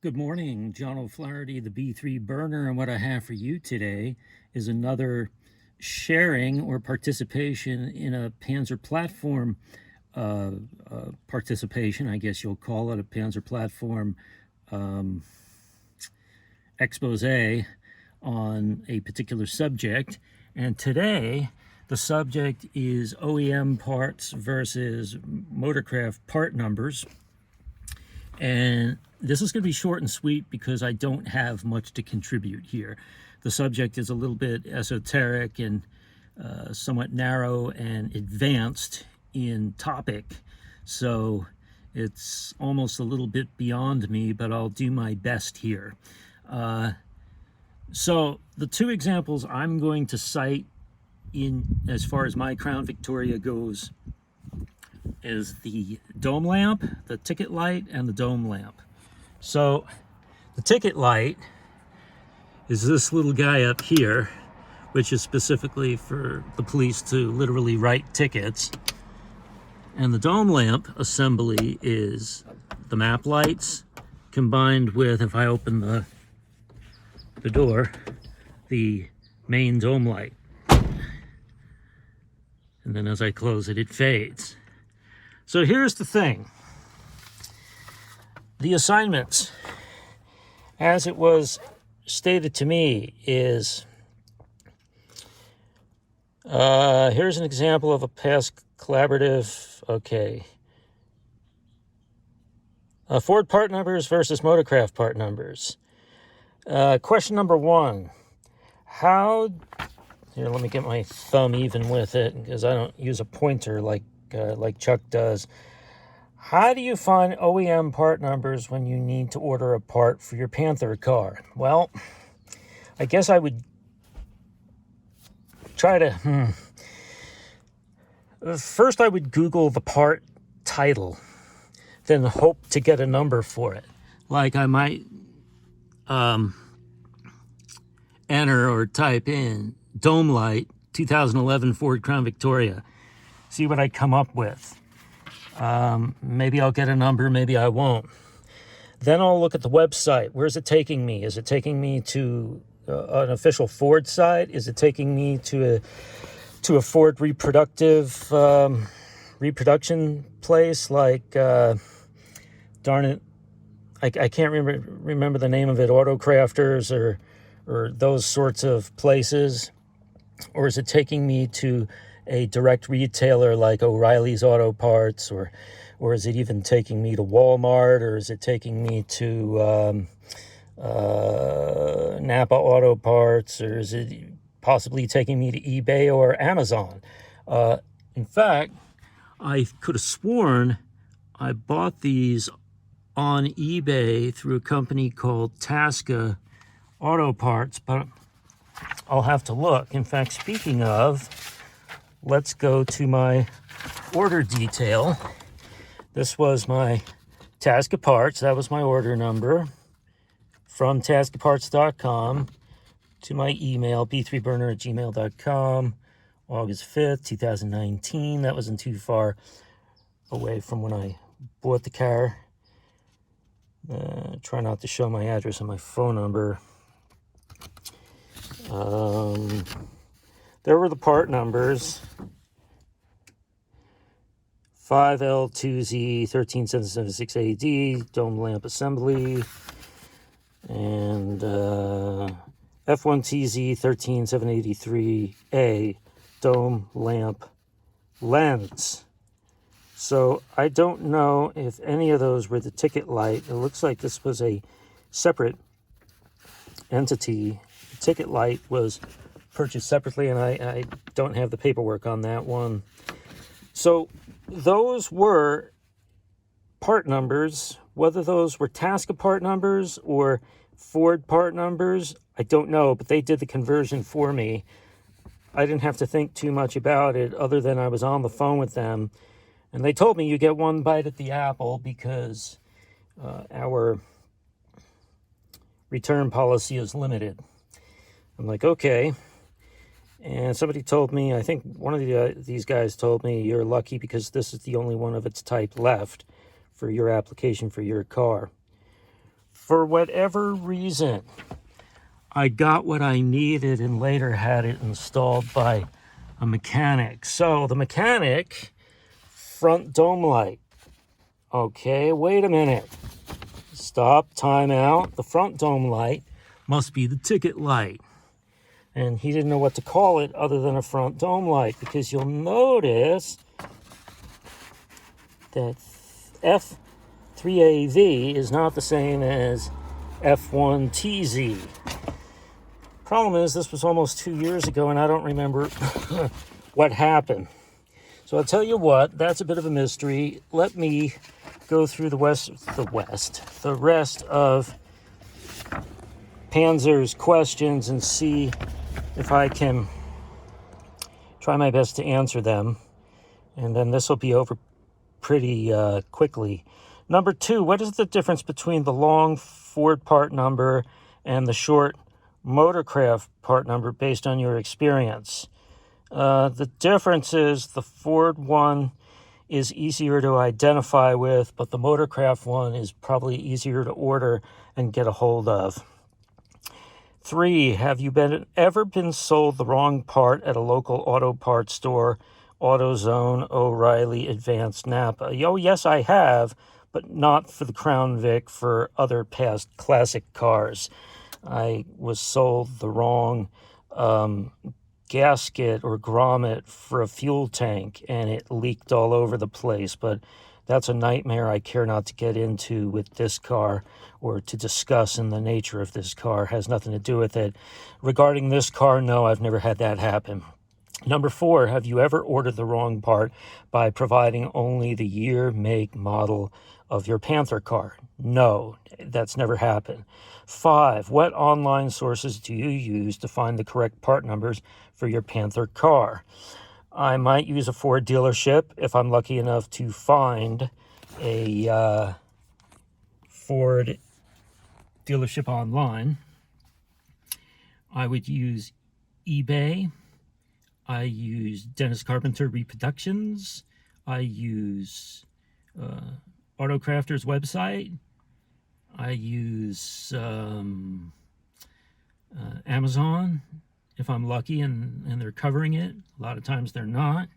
Good morning, John O'Flaherty, the B3 burner, and what I have for you today is another sharing or participation in a Panther platform participation, I guess you'll call it, a Panther platform expose on a particular subject. And today, the subject is OEM parts versus Motorcraft part numbers. And this is going to be short and sweet because I don't have much to contribute here. The subject is a little bit esoteric and somewhat narrow and advanced in topic. So it's almost a little bit beyond me, but I'll do my best here. So the two examples I'm going to cite in as far as my Crown Victoria goes is the dome lamp, the ticket light, and the dome lamp. So the ticket light is this little guy up here, which is specifically for the police to literally write tickets. And the dome lamp assembly is the map lights combined with, if I open the door, the main dome light. And then as I close it, it fades. So here's the thing. The assignments, as it was stated to me, is here's an example of a past collaborative. Okay. Ford part numbers versus Motorcraft part numbers. Question number one. Here, let me get my thumb even with it because I don't use a pointer like Chuck does. How do you find OEM part numbers when you need to order a part for your Panther car? Well, I guess I would try to... First, I would Google the part title, then hope to get a number for it. Like I might enter or type in Dome Light 2011 Ford Crown Victoria. See what I come up with. Maybe I'll get a number, maybe I won't. Then I'll look at the website. Where's it taking me? Is it taking me to an official Ford site? Is it taking me to a Ford reproduction place like, darn it, I can't remember the name of it, Autocrafters or those sorts of places? Or is it taking me to a direct retailer like O'Reilly's Auto Parts, or is it even taking me to Walmart, or is it taking me to Napa Auto Parts, or is it possibly taking me to eBay or Amazon? In fact, I could have sworn I bought these on eBay through a company called Tasca Auto Parts, but I'll have to look. In fact, speaking of, let's go to my order detail. This was my Tasca Parts. That was my order number from tascaparts.com to my email, b3burner@gmail.com, August 5th, 2019. That wasn't too far away from when I bought the car. Try not to show my address and my phone number. There were the part numbers. 5L2Z 13776AD, dome lamp assembly, and F1TZ 13783A, dome lamp lens. So I don't know if any of those were the ticket light. It looks like this was a separate entity. The ticket light was purchased separately, and I don't have the paperwork on that one. So those were part numbers. Whether those were Tasca part numbers or Ford part numbers, I don't know, but they did the conversion for me. I didn't have to think too much about it other than I was on the phone with them, and they told me you get one bite at the apple because our return policy is limited. I'm like, okay. And somebody told me, I think one of these guys told me, you're lucky because this is the only one of its type left for your application for your car. For whatever reason, I got what I needed and later had it installed by a mechanic. So the mechanic, front dome light. Okay, wait a minute. Stop, time out. The front dome light must be the ticket light. And he didn't know what to call it other than a front dome light, because you'll notice that F3AV is not the same as F1TZ. Problem is, this was almost 2 years ago, and I don't remember what happened. So I'll tell you what, that's a bit of a mystery. Let me go through the rest of Panther's questions and see if I can try my best to answer them. And then this will be over pretty quickly. Number 2, what is the difference between the long Ford part number and the short Motorcraft part number based on your experience? The difference is the Ford one is easier to identify with, but the Motorcraft one is probably easier to order and get a hold of. 3, have you ever been sold the wrong part at a local auto parts store, AutoZone, O'Reilly, Advanced, Napa? Oh, yes, I have, but not for the Crown Vic, for other past classic cars. I was sold the wrong gasket or grommet for a fuel tank, and it leaked all over the place. But that's a nightmare I care not to get into with this car, or to discuss in the nature of this car. It has nothing to do with it. Regarding this car, no, I've never had that happen. Number 4, have you ever ordered the wrong part by providing only the year, make, model of your Panther car? No, that's never happened. 5, what online sources do you use to find the correct part numbers for your Panther car? I might use a Ford dealership if I'm lucky enough to find a Ford dealership online. I would use eBay. I use Dennis Carpenter Reproductions. I use Autocrafter's website. I use Amazon if I'm lucky and they're covering it. A lot of times they're not.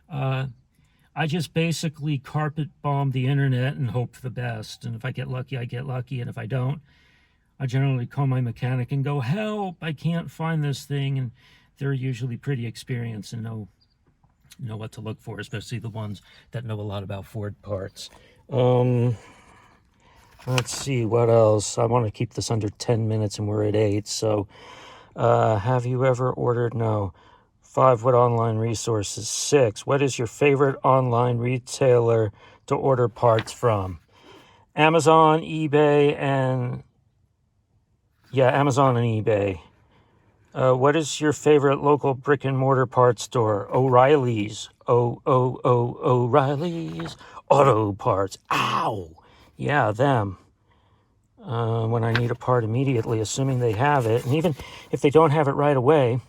I just basically carpet bomb the internet and hope for the best. And if I get lucky, I get lucky. And if I don't, I generally call my mechanic and go, help, I can't find this thing. And they're usually pretty experienced and know what to look for, especially the ones that know a lot about Ford parts. Let's see, what else? I want to keep this under 10 minutes and we're at 8. So have you ever ordered? No. 5, what online resources? 6, what is your favorite online retailer to order parts from? Amazon, eBay, and Amazon and eBay. What is your favorite local brick and mortar parts store? O'Reilly's. O'Reilly's Auto Parts. Ow! Yeah, them. When I need a part immediately, assuming they have it. And even if they don't have it right away,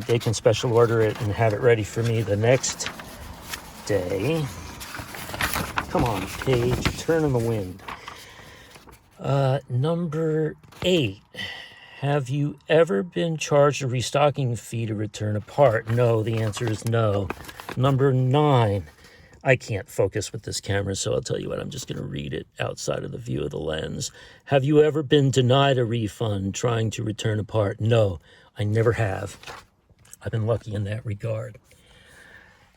they can special order it and have it ready for me the next day. Come on, page, turn in the wind. Number 8. Have you ever been charged a restocking fee to return a part? No, the answer is no. Number 9. I can't focus with this camera, so I'll tell you what, I'm just going to read it outside of the view of the lens. Have you ever been denied a refund trying to return a part? No, I never have. I've been lucky in that regard.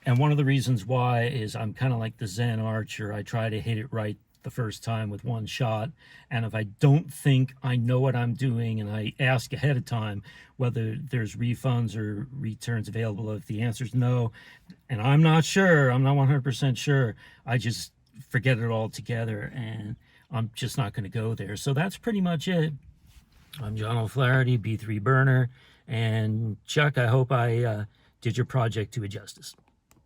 And one of the reasons why is I'm kind of like the Zen archer. I try to hit it right the first time with one shot, and if I don't think I know what I'm doing and I ask ahead of time whether there's refunds or returns available, if the answer is no and I'm not 100% sure, I just forget it all together and I'm just not going to go there. So that's pretty much it. I'm John O'Flaherty, B3 Burner, and Chuck, I hope I did your project to a justice.